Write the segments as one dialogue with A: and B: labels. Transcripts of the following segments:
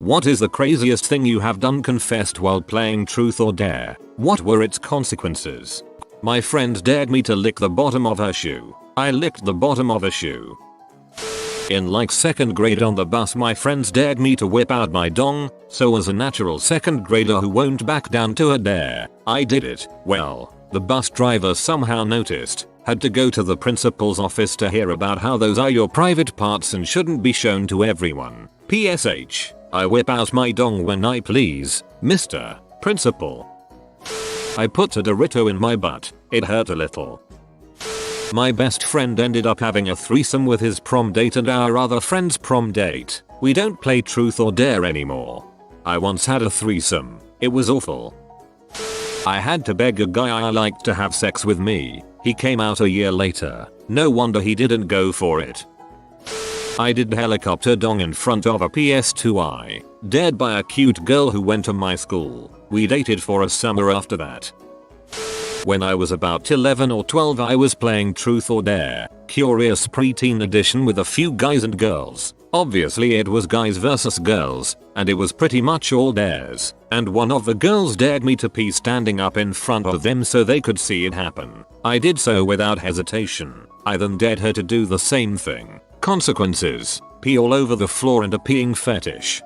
A: What is the craziest thing you have done confessed while playing truth or dare? What were its consequences? My friend dared me to lick the bottom of her shoe. I licked the bottom of a shoe. In like 2nd grade on the bus, my friends dared me to whip out my dong, so as a natural 2nd grader who won't back down to a dare, I did it. Well, the bus driver somehow noticed, had to go to the principal's office to hear about how those are your private parts and shouldn't be shown to everyone. PSH. I whip out my dong when I please, Mr. Principal. I put a Dorito in my butt. It hurt a little. My best friend ended up having a threesome with his prom date and our other friend's prom date. We don't play truth or dare anymore. I once had a threesome. It was awful. I had to beg a guy I liked to have sex with me. He came out a year later. No wonder he didn't go for it. I did helicopter dong in front of a PS2I, dared by a cute girl who went to my school. We dated for a summer after that. When I was about 11 or 12, I was playing Truth or Dare, Curious Preteen Edition with a few guys and girls. Obviously it was guys versus girls, and it was pretty much all dares, and one of the girls dared me to pee standing up in front of them so they could see it happen. I did so without hesitation. I then dared her to do the same thing. Consequences: pee all over the floor and a peeing fetish.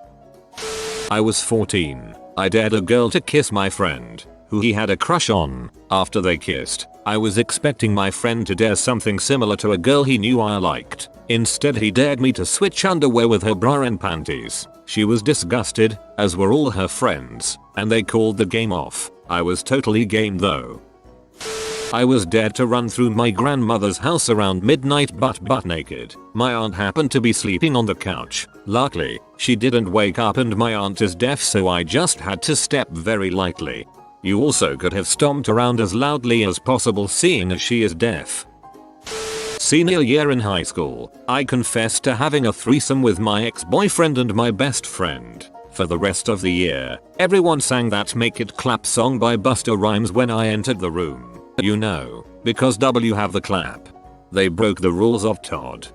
A: I was 14. I dared a girl to kiss my friend, who he had a crush on. After they kissed, I was expecting my friend to dare something similar to a girl he knew I liked. Instead, he dared me to switch underwear with her bra and panties. She was disgusted, as were all her friends, and they called the game off. I was totally game though. I was dared to run through my grandmother's house around midnight butt naked. My aunt happened to be sleeping on the couch. Luckily, she didn't wake up, and my aunt is deaf, so I just had to step very lightly. You also could have stomped around as loudly as possible, seeing as she is deaf. Senior year in high school, I confessed to having a threesome with my ex-boyfriend and my best friend. For the rest of the year, everyone sang that Make It Clap song by Busta Rhymes when I entered the room. You know, because W have the clap. They broke the rules of Todd.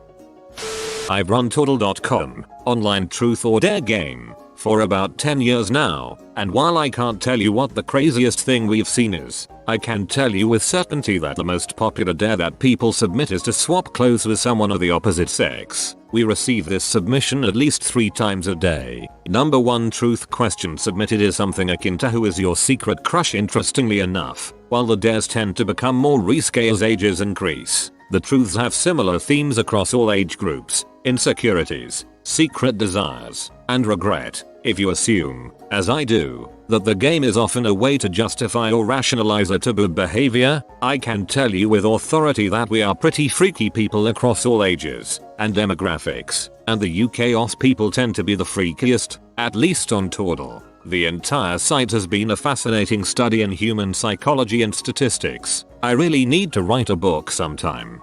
A: I've run Toddle.com, online truth or dare game, for about 10 years now, and while I can't tell you what the craziest thing we've seen is, I can tell you with certainty that the most popular dare that people submit is to swap clothes with someone of the opposite sex. We receive this submission at least 3 times a day. Number 1 truth question submitted is something akin to who is your secret crush. Interestingly enough, while the dares tend to become more risque as ages increase, the truths have similar themes across all age groups: insecurities, secret desires, and regret. If you assume, as I do, that the game is often a way to justify or rationalize a taboo behavior, I can tell you with authority that we are pretty freaky people across all ages and demographics, and the UK Oz people tend to be the freakiest, at least on Toddle. The entire site has been a fascinating study in human psychology and statistics. I really need to write a book sometime.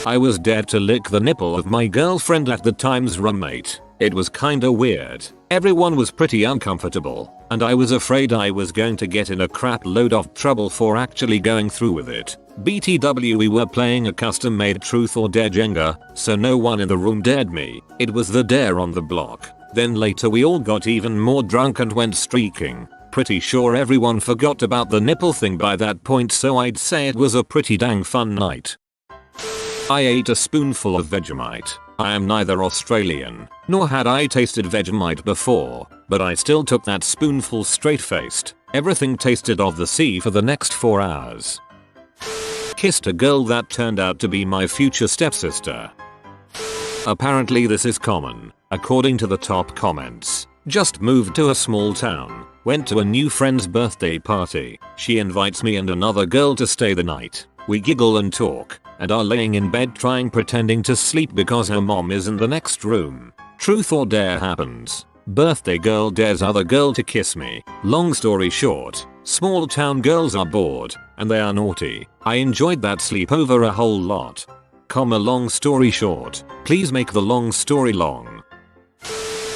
A: I was dared to lick the nipple of my girlfriend at the time's roommate. It was kinda weird. Everyone was pretty uncomfortable, and I was afraid I was going to get in a crap load of trouble for actually going through with it. BTW, we were playing a custom made truth or dare Jenga, so no one in the room dared me. It was the dare on the block. Then later we all got even more drunk and went streaking. Pretty sure everyone forgot about the nipple thing by that point, so I'd say it was a pretty dang fun night. I ate a spoonful of Vegemite. I am neither Australian, nor had I tasted Vegemite before, but I still took that spoonful straight-faced. Everything tasted of the sea for the next 4 hours. Kissed a girl that turned out to be my future stepsister. Apparently this is common, according to the top comments. Just moved to a small town, went to a new friend's birthday party. She invites me and another girl to stay the night. We giggle and talk, and are laying in bed pretending to sleep because her mom is in the next room. Truth or dare happens. Birthday girl dares other girl to kiss me. Long story short, small town girls are bored, and they are naughty. I enjoyed that sleepover a whole lot. Long story short, please make the long story long.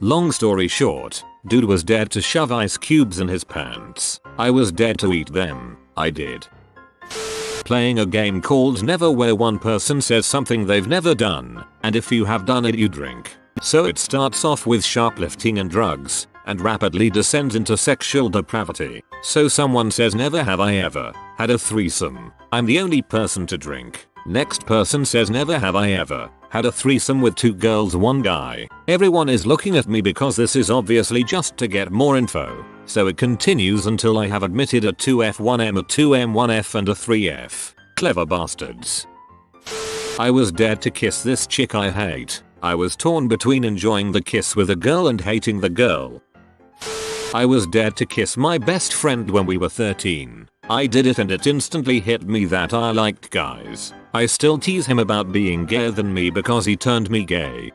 A: Long story short, dude was dared to shove ice cubes in his pants. I was dared to eat them. I did. Playing a game called Never, where one person says something they've never done, and if you have done it you drink. So it starts off with shoplifting and drugs, and rapidly descends into sexual depravity. So someone says never have I ever had a threesome. I'm the only person to drink. Next person says never have I ever had a threesome with 2 girls 1 guy. Everyone is looking at me because this is obviously just to get more info. So it continues until I have admitted a 2F 1M a 2M 1F and a 3F. Clever bastards. I was dared to kiss this chick I hate. I was torn between enjoying the kiss with a girl and hating the girl. I was dared to kiss my best friend when we were 13. I did it and it instantly hit me that I liked guys. I still tease him about being gayer than me because he turned me gay.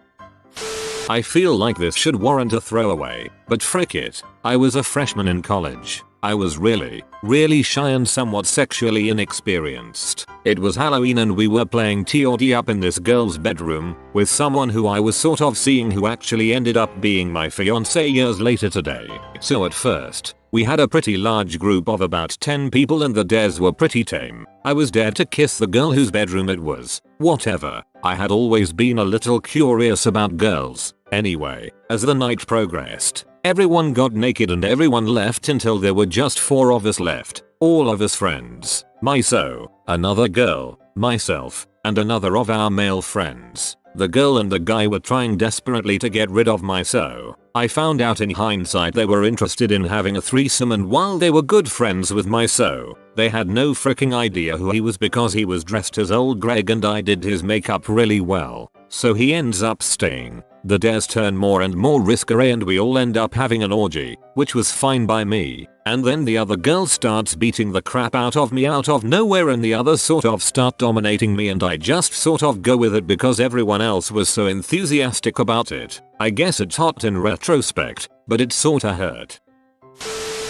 A: I feel like this should warrant a throwaway, but frick it. I was a freshman in college. I was really shy and somewhat sexually inexperienced. It was Halloween and we were playing TOD up in this girl's bedroom with someone who I was sort of seeing who actually ended up being my fiancé years later today. So at first, we had a pretty large group of about 10 people and the dares were pretty tame. I was dared to kiss the girl whose bedroom it was. Whatever. I had always been a little curious about girls. Anyway, as the night progressed, everyone got naked and everyone left until there were just 4 of us left. All of us friends. Myso, another girl, myself, and another of our male friends. The girl and the guy were trying desperately to get rid of Myso. I found out in hindsight they were interested in having a threesome, and while they were good friends with Myso, they had no freaking idea who he was because he was dressed as old Greg and I did his makeup really well. So he ends up staying. The dares turn more and more risque and we all end up having an orgy, which was fine by me. And then the other girl starts beating the crap out of me out of nowhere and the others sort of start dominating me and I just sort of go with it because everyone else was so enthusiastic about it. I guess it's hot in retrospect, but it sorta hurt.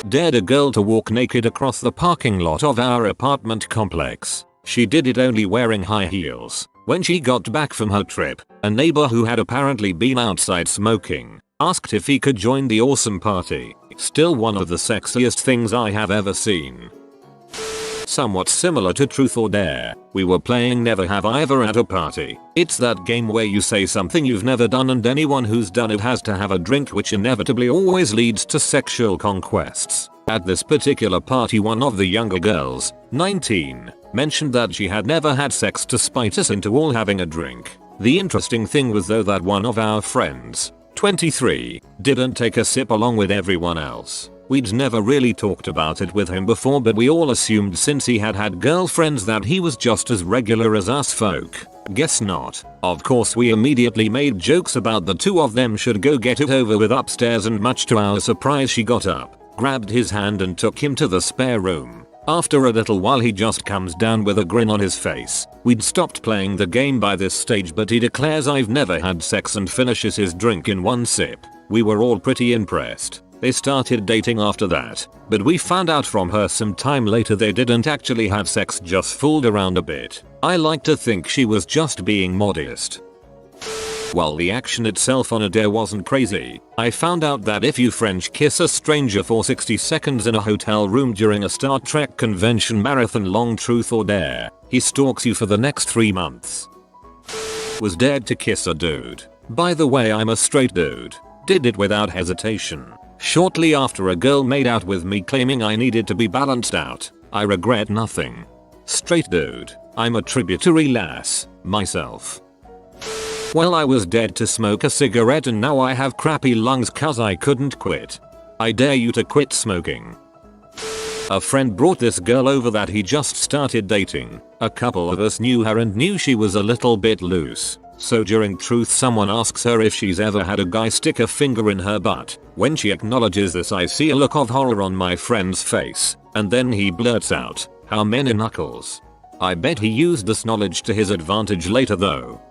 A: Dared a girl to walk naked across the parking lot of our apartment complex. She did it only wearing high heels. When she got back from her trip, a neighbor who had apparently been outside smoking asked if he could join the awesome party. Still one of the sexiest things I have ever seen. Somewhat similar to Truth or Dare, we were playing Never Have I Ever at a party. It's that game where you say something you've never done and anyone who's done it has to have a drink, which inevitably always leads to sexual conquests. At this particular party, one of the younger girls, 19, mentioned that she had never had sex to spite us into all having a drink. The interesting thing was though that one of our friends, 23, didn't take a sip along with everyone else. We'd never really talked about it with him before, but we all assumed since he had had girlfriends that he was just as regular as us folk. Guess not. Of course we immediately made jokes about the 2 of them should go get it over with upstairs, and much to our surprise she got up, grabbed his hand and took him to the spare room. After a little while he just comes down with a grin on his face. We'd stopped playing the game by this stage, but he declares I've never had sex and finishes his drink in 1 sip. We were all pretty impressed. They started dating after that, but we found out from her some time later they didn't actually have sex, just fooled around a bit. I like to think she was just being modest. While the action itself on a dare wasn't crazy, I found out that if you French kiss a stranger for 60 seconds in a hotel room during a Star Trek convention marathon long Truth or Dare, he stalks you for the next 3 months. Was dared to kiss a dude. By the way, I'm a straight dude. Did it without hesitation. Shortly after, a girl made out with me claiming I needed to be balanced out. I regret nothing. Straight dude. I'm a tributary lass, myself. Well, I was dared to smoke a cigarette and now I have crappy lungs cause I couldn't quit. I dare you to quit smoking. A friend brought this girl over that he just started dating. A couple of us knew her and knew she was a little bit loose. So during Truth someone asks her if she's ever had a guy stick a finger in her butt. When she acknowledges this, I see a look of horror on my friend's face, and then he blurts out, "How many knuckles?" I bet he used this knowledge to his advantage later though.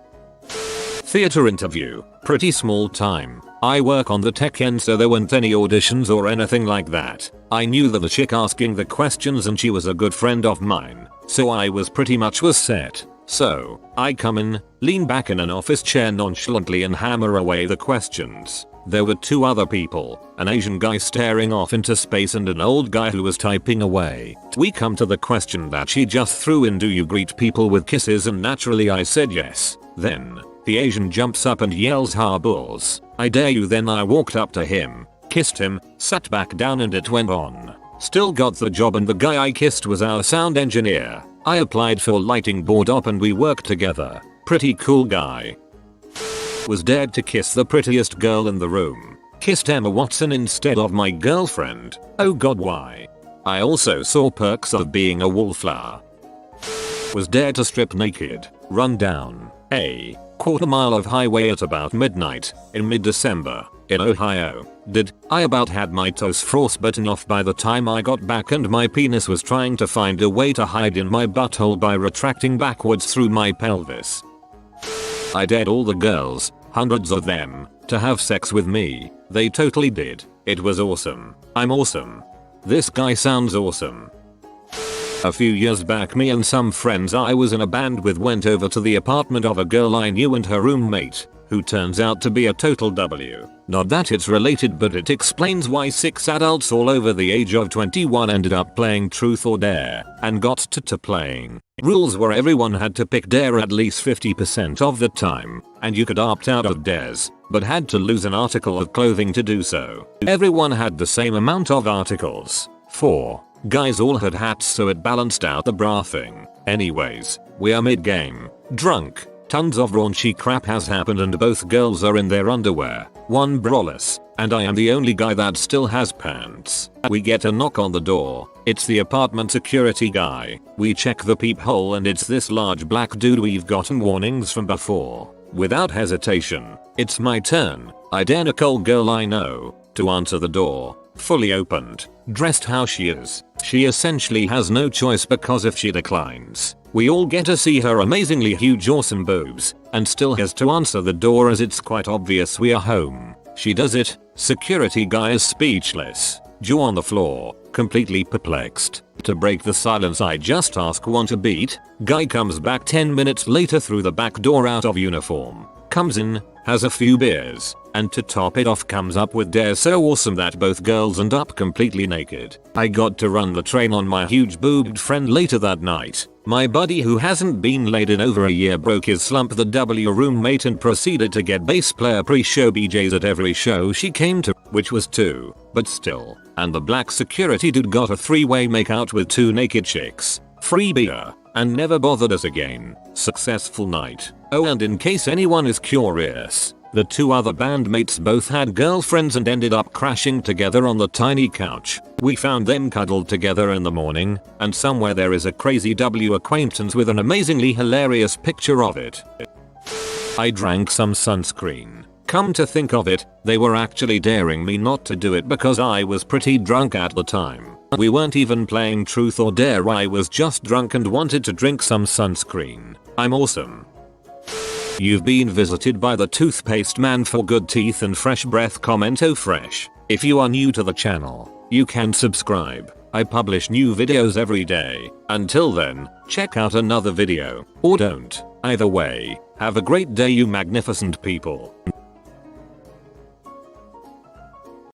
A: Theater interview. Pretty small time. I work on the tech end, so there weren't any auditions or anything like that. I knew that the chick asking the questions and she was a good friend of mine, so I was pretty much set. So, I come in, lean back in an office chair nonchalantly and hammer away the questions. There were 2 other people, an Asian guy staring off into space and an old guy who was typing away. We come to the question that she just threw in, do you greet people with kisses, and naturally I said yes. Then, The Asian jumps up and yells "Ha bulls, I dare you." Then I walked up to him, kissed him, sat back down, and it went on. Still got the job, and the guy I kissed was our sound engineer. I applied for lighting board op and we worked together. Pretty cool guy. Was dared to kiss the prettiest girl in the room. Kissed Emma Watson instead of my girlfriend. Oh god, why? I also saw perks of being a wallflower. Was dared to strip naked, run down a quarter-mile of highway at about midnight in mid-December in Ohio. I about had my toes frostbitten off by the time I got back, and my penis was trying to find a way to hide in my butthole by retracting backwards through my pelvis. I dared all the girls, hundreds of them, to have sex with me. They totally did. It was awesome. I'm awesome. This guy sounds awesome. A few years back, me and some friends I was in a band with went over to the apartment of a girl I knew and her roommate, who turns out to be a total W. Not that it's related, but it explains why 6 adults all over the age of 21 ended up playing Truth or Dare and got to playing. Rules were everyone had to pick Dare at least 50% of the time, and you could opt out of Dares, but had to lose an article of clothing to do so. Everyone had the same amount of articles. 4 guys all had hats, so it balanced out the bra thing. Anyways, we are mid-game, drunk. Tons of raunchy crap has happened and both girls are in their underwear, one braless, and I am the only guy that still has pants. We get a knock on the door. It's the apartment security guy. We check the peephole and it's this large black dude we've gotten warnings from before. Without hesitation, it's my turn. I dare Nicole, girl I know, to answer the door. Fully opened, dressed how she is. She essentially has no choice because if she declines, we all get to see her amazingly huge awesome boobs, and still has to answer the door as it's quite obvious we are home. She does it. Security guy is speechless, jaw on the floor, completely perplexed. To break the silence I just ask, want a beat? Guy comes back 10 minutes later through the back door out of uniform. Comes in, has a few beers, and to top it off comes up with Dare so awesome that both girls end up completely naked. I got to run the train on my huge boobed friend later that night. My buddy who hasn't been laid in over a year broke his slump the W roommate and proceeded to get bass player pre-show BJs at every show she came to, which was 2, but still. And the black security dude got a 3-way makeout with 2 naked chicks, free beer, and never bothered us again. Successful night. Oh, and in case anyone is curious, the 2 other bandmates both had girlfriends and ended up crashing together on the tiny couch. We found them cuddled together in the morning, and somewhere there is a crazy W acquaintance with an amazingly hilarious picture of it. I drank some sunscreen. Come to think of it, they were actually daring me not to do it because I was pretty drunk at the time. We weren't even playing Truth or Dare, I was just drunk and wanted to drink some sunscreen. I'm awesome. You've been visited by the toothpaste man for good teeth and fresh breath. Comment oh fresh. If you are new to the channel, you can subscribe. I publish new videos every day. Until then, check out another video. Or don't. Either way, have a great day you magnificent people.